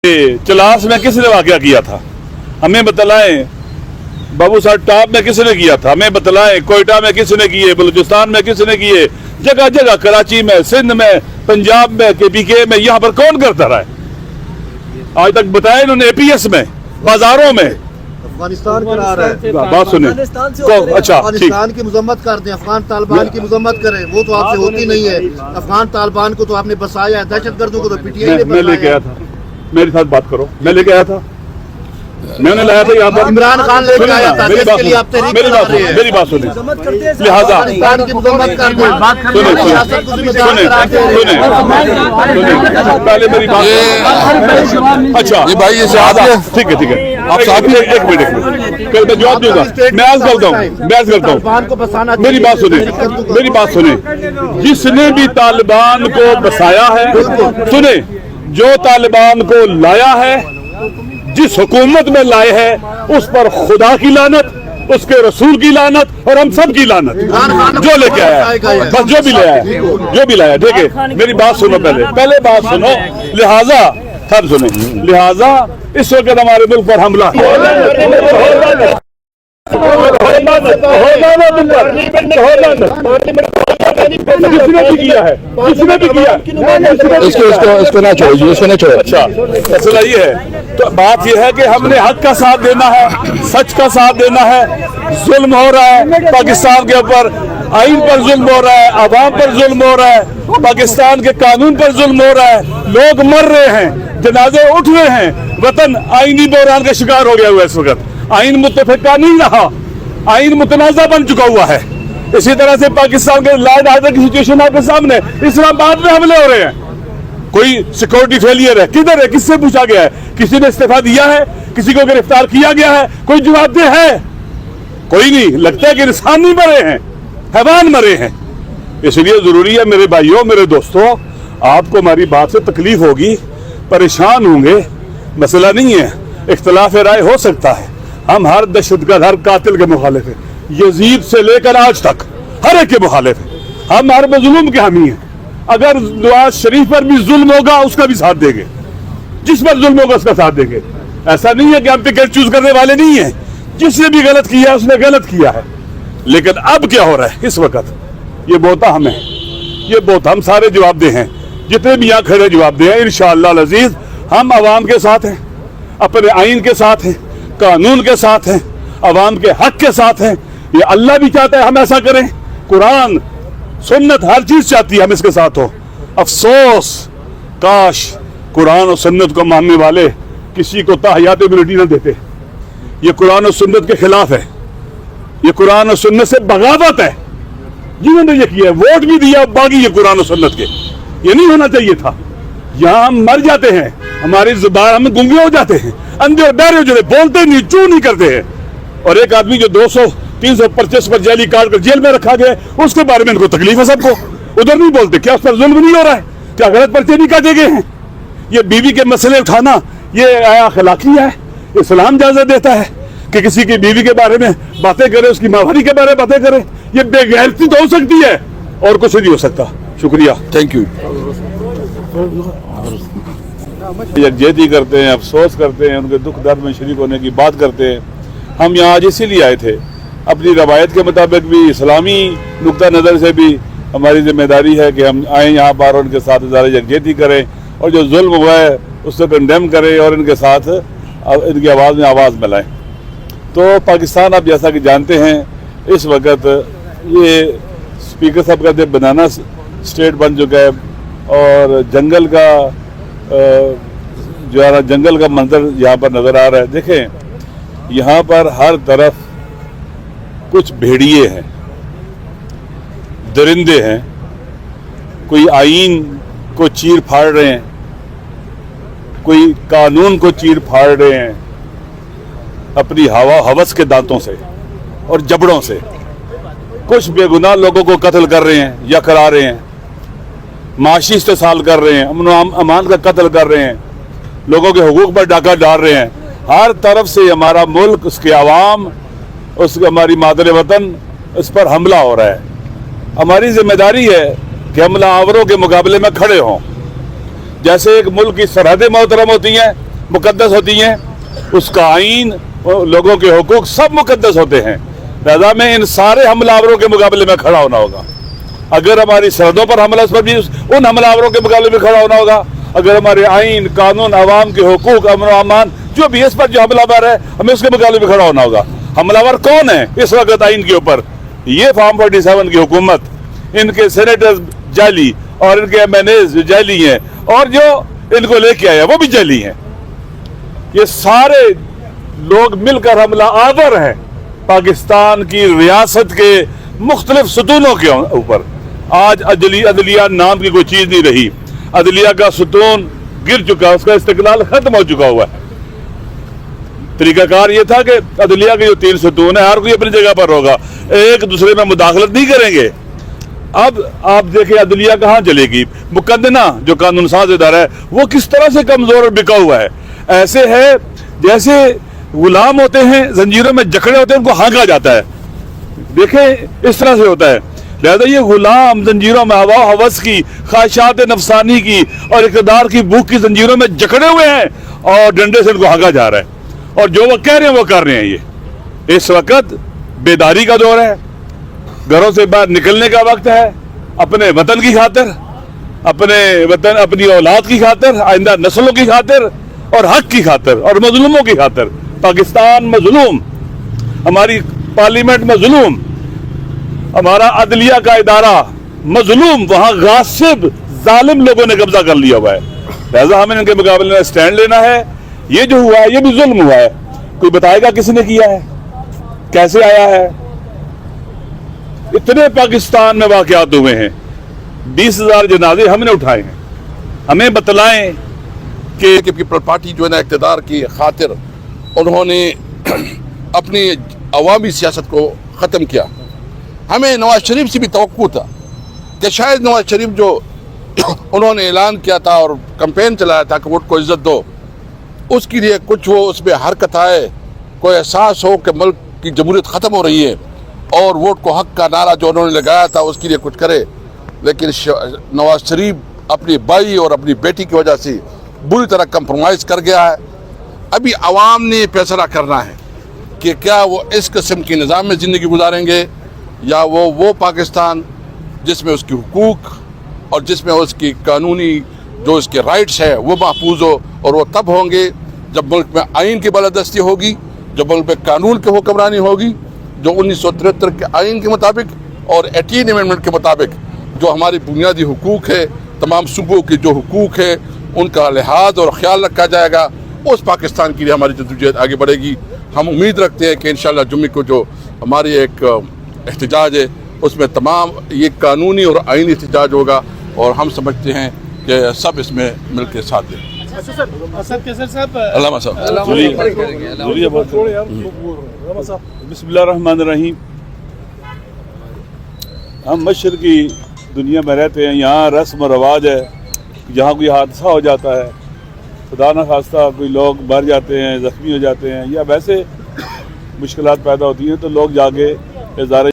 चलास में किसने वाक़या किया था, हमें बतलाएं। बाबू साहब टॉप में किसने किया था, हमें बतलाएं। कोयटा में किसने किए, बलूचिस्तान में किसने किए, जगह जगह, कराची में, सिंध में, पंजाब में, KPK में, यहाँ पर कौन करता रहा है आज तक? बताया इन्होंने APS में, बाजारों में। अफगानिस्तान करा रहा है, बात सुने। अच्छा, अफगानिस्तान की मजम्मत करते हैं, अफगान तालिबान की मजम्मत करें, वो तो आपसे होती नहीं है। अफगान तालिबान को तो आपने बसाया है, दहशतगर्दों को तो PTI ने मैं लेके आया था, मेरे साथ बात करो, मैं लेके आया था, मैंने लाया था यहाँ पर। इमरान खान लेके आया था, इसके लिए आप तहरीक करा रहे हैं। मेरी बात सुने, लिहाजा अफगानिस्तान की मजम्मत करते हैं, पहले मेरी बात। अच्छा भाई ये ठीक है, आप साहब एक मिनट कल मैं जवाब दूंगा। मैं अर्ज करता हूँ, मेरी बात सुने। जिसने भी तालिबान को बसाया है, सुने, जो तालिबान को लाया है, जिस हुकूमत में लाए हैं, उस पर खुदा की लानत, उसके रसूल की लानत और हम सब की लानत। जो लेके आया बस, जो भी लाया, ठीक है। मेरी बात सुनो, पहले बात सुनो। लिहाजा सब सुने, लिहाजा इस वक्त हमारे मुल्क पर हमला इसको ना छोड़िए, इसको ना छोड़ो। अच्छा, मसला ये है, तो बात यह है कि हमने हक का साथ देना है, सच का साथ देना है। जुल्म हो रहा है पाकिस्तान के ऊपर, आइन पर जुल्म हो रहा है, अवाम पर जुल्म हो रहा है, पाकिस्तान के कानून पर जुल्म हो रहा है, लोग मर रहे हैं, जनाजे उठ रहे हैं, वतन आईनी बहरान का शिकार हो गया हुआ है। इस वक्त आइन मुत्तफिका नहीं रहा, आइन मुतनाज़ा बन चुका हुआ है। इसी तरह से पाकिस्तान के लॉ एंड ऑर्डर की सिचुएशन आपके सामने, इस्लामाबाद में हमले हो रहे हैं, कोई सिक्योरिटी फेलियर है, किधर है, किससे पूछा गया है, किसी ने इस्तीफा दिया है, किसी को गिरफ्तार किया गया है, कोई जवाबदेह है? कोई नहीं। लगता है कि इंसान नहीं मरे हैं, हैवान मरे हैं। इसलिए जरूरी है मेरे भाइयों, मेरे दोस्तों, आपको हमारी बात से तकलीफ होगी, परेशान होंगे, मसला नहीं है, इख्तिलाफ राय हो सकता है। हम हर दहशतगर्द, हर कातिल के मुखालिफ हैं, यजीद से लेकर आज तक हर एक के मुखालिफ हैं। हम हर मजलूम के हामी हैं। अगर नवाज शरीफ पर भी जुल्म होगा, उसका भी साथ देंगे, जिस पर जुल्म होगा उसका साथ देंगे। ऐसा नहीं है कि हम टिकट चूज करने वाले नहीं हैं, जिसने भी गलत किया उसने गलत किया है। लेकिन अब क्या हो रहा है इस वक्त, ये बोता हमें, ये बोता हम सारे जवाबदेह हैं, जितने भी यहाँ खड़े जवाबदेह हैं। इंशाअल्लाह अज़ीज़ हम अवाम के साथ हैं, अपने आइन के साथ हैं, कानून के साथ हैं, अवाम के हक के साथ हैं। ये अल्लाह भी चाहता है हम ऐसा करें, कुरान सुन्नत हर चीज चाहती है हम इसके साथ हो। अफसोस काश कुरान और सुन्नत को मानने वाले किसी को ताहियात इम्यूनिटी न देते। ये कुरान और सुन्नत के खिलाफ है, ये कुरान और सुन्नत से बगावत है। जिन्होंने ये किया, वोट भी दिया, बागी ये कुरान और सुन्नत के, ये नहीं होना चाहिए था। यहाँ हम मर जाते हैं, हमारी जुबान, हम गूंगे हो जाते हैं, अंधे और बहरे हो जाते, बोलते नहीं, चू नहीं करते हैं। और एक आदमी जो 200-300 परचेस पर जाली काट कर जेल में रखा गया, उसके बारे में इनको तकलीफ है सबको, उधर नहीं बोलते। क्या उस पर जुल्म नहीं हो रहा है? क्या गलत पर्चे नहीं काटे गए हैं? ये बीवी के मसले उठाना, ये अखलाकी है? इस्लाम इजाजत देता है कि किसी की बीवी के बारे में बातें करे, उसकी माहवारी के बारे में बातें करे? ये बेगैरती तो हो सकती है और कुछ नहीं हो सकता। शुक्रिया, थैंक यू। यकजहती करते हैं, अफसोस करते हैं, उनके दुख दर्द में शरीक होने की बात करते हैं। हम यहाँ आज इसीलिए आए थे, अपनी रवायत के मुताबिक भी, इस्लामी नुक्ता नज़र से भी हमारी जिम्मेदारी है कि हम आएँ यहाँ पर और उनके साथ ज़्यादा यकजहती करें, और जो जुल्म हुआ है उसको कंडेम करें और इनके साथ इनकी आवाज़ में आवाज़ मिलाएं। तो पाकिस्तान आप जैसा कि जानते हैं, इस वक्त ये स्पीकर साहब का बनाना स्टेट बन चुका है, और जंगल का जो है जंगल का मंजर यहाँ पर नज़र आ रहा है। देखें, यहाँ पर हर तरफ कुछ भेड़िए हैं, दरिंदे हैं, कोई आईन को चीर फाड़ रहे हैं, कोई कानून को चीर फाड़ रहे हैं अपनी हवस के दांतों से और जबड़ों से। कुछ बेगुनाह लोगों को कत्ल कर रहे हैं या करा रहे हैं, माशी इस्तेसाल कर रहे हैं, अमन अमान का कत्ल कर रहे हैं, लोगों के हुकूक पर डाका डाल रहे हैं। हर तरफ से हमारा मुल्क, उसके आवाम, उसकी हमारी मादर वतन, इस पर हमला हो रहा है। हमारी जिम्मेदारी है कि हमला आवरों के मुकाबले में खड़े हों। जैसे एक मुल्क की सरहदें मोहतरम होती हैं, मुकद्दस होती हैं, उसका आइन, लोगों के हुकूक सब मुकद्दस होते हैं। लिहाजा में इन सारे हमलावरों के मुकाबले में खड़ा होना होगा। अगर हमारी सरहदों पर हमला, उस पर भी उन हमलावरों के मुकाबले में खड़ा होना होगा। अगर हमारे आइन, कानून, आवाम के हुकूक, अमन और अमान जो भी इस पर जो हमलावर है, हमें उसके मुकाबले में खड़ा होना होगा। हमलावर कौन है इस वक्त आइन के ऊपर? ये फॉर्म 47 की हुकूमत, इनके सेनेटर्स जाली और इनके MNAs जाली हैं, और जो इनको लेके आए वो भी जाली हैं। ये सारे लोग मिलकर हमला आवर हैं पाकिस्तान की रियासत के मुख्तलिफ सतूनों के ऊपर। आज अदलिया नाम की कोई चीज नहीं रही। अदलिया का सतून गिर चुका, उसका इस्तिकलाल खत्म हो चुका हुआ है। तरीकाकार ये था कि अदलिया के जो 3 सतून है, हर कोई अपनी जगह पर होगा, एक दूसरे में मुदाखलत नहीं करेंगे। अब आप देखें अदलिया कहाँ चलेगी। मुकद्दना जो कानून साज इदारा है वो किस तरह से कमजोर और बिका हुआ है। ऐसे है जैसे गुलाम होते हैं, जंजीरों में जकड़े होते हैं, उनको हाँका जाता है। देखें इस तरह से होता है। लिहाजा ये गुलाम जंजीरों में हवा हवस की, ख्वाहिशात नफसानी की और इक़्तिदार की भूख की जंजीरों में जकड़े हुए हैं, और डंडे से उनको हाँका जा रहा है, और जो वो कह रहे हैं वो कर रहे हैं। ये इस वक्त बेदारी का दौर है, घरों से बाहर निकलने का वक्त है, अपने वतन की खातिर, अपने वतन, अपनी औलाद की खातिर, आइंदा नस्लों की खातिर, और हक की खातिर, और मजलूमों की खातिर। पाकिस्तान मजलूम, हमारी पार्लियामेंट मजलूम, हमारा अदलिया का इदारा मजलूम, वहां गासिब जालिम लोगों ने कब्जा कर लिया हुआ है। लिहाजा हमें इनके मुकाबले में स्टैंड लेना है। ये जो हुआ है ये भी जुल्म हुआ है। कोई बताएगा किसने किया है, कैसे आया है? इतने पाकिस्तान में वाकयात हुए हैं, 20,000 जनाजे हमने उठाए हैं। हमें बतलाएं कि पीपल पार्टी जो है ना इक़्तिदार की खातिर उन्होंने अपनी अवामी सियासत को ख़त्म किया। हमें नवाज शरीफ से भी तवक्कुह था कि शायद नवाज शरीफ जो उन्होंने ऐलान किया था और कैंपेन चलाया था कि वोट को इज्जत दो, उसके लिए कुछ वो उसमें हरकत आए, कोई एहसास हो कि मुल्क की जमहूरियत ख़त्म हो रही है, और वोट को हक का नारा जो उन्होंने लगाया था उसके लिए कुछ करे। लेकिन नवाज शरीफ अपनी भाई और अपनी बेटी की वजह से बुरी तरह कंप्रोमाइज़ कर गया है। अभी आवाम ने फैसला करना है कि क्या वो इस किस्म के निज़ाम में ज़िंदगी गुजारेंगे, या वो पाकिस्तान जिसमें उसकी हुकूक और जिसमें उसकी कानूनी जो उसके राइट्स है वो महफूज हो। और वो तब होंगे जब मुल्क में आइन की बालादस्ती होगी, जब मुल्क में कानून की हुक्मरानी होगी, जो 1973 के आइन के मुताबिक और 18 अमेंडमेंट के मुताबिक जो हमारी बुनियादी हुकूक है, तमाम सूबों की जो हुकूक है उनका लिहाज और ख्याल रखा जाएगा। उस पाकिस्तान के लिए हमारी जद्दोजहद आगे बढ़ेगी। हम उम्मीद रखते हैं कि इंशाअल्लाह जुम्मे को जो हमारी एक एहतजाज है उसमें तमाम ये कानूनी और आइनी एहतजाज होगा, और हम समझते हैं कि सब इसमें मिल के साथ दें। बिस्मिल्लाहिर्रहमानिर्रहीम। हम मशरकी दुनिया में रहते हैं, यहाँ रस्म और रवाज है, जहाँ कोई हादसा हो जाता है, खुदा न खास्ता कोई लोग मर जाते हैं, ज़ख्मी हो जाते हैं, या वैसे मुश्किलात पैदा होती हैं, तो लोग जाके इज़हार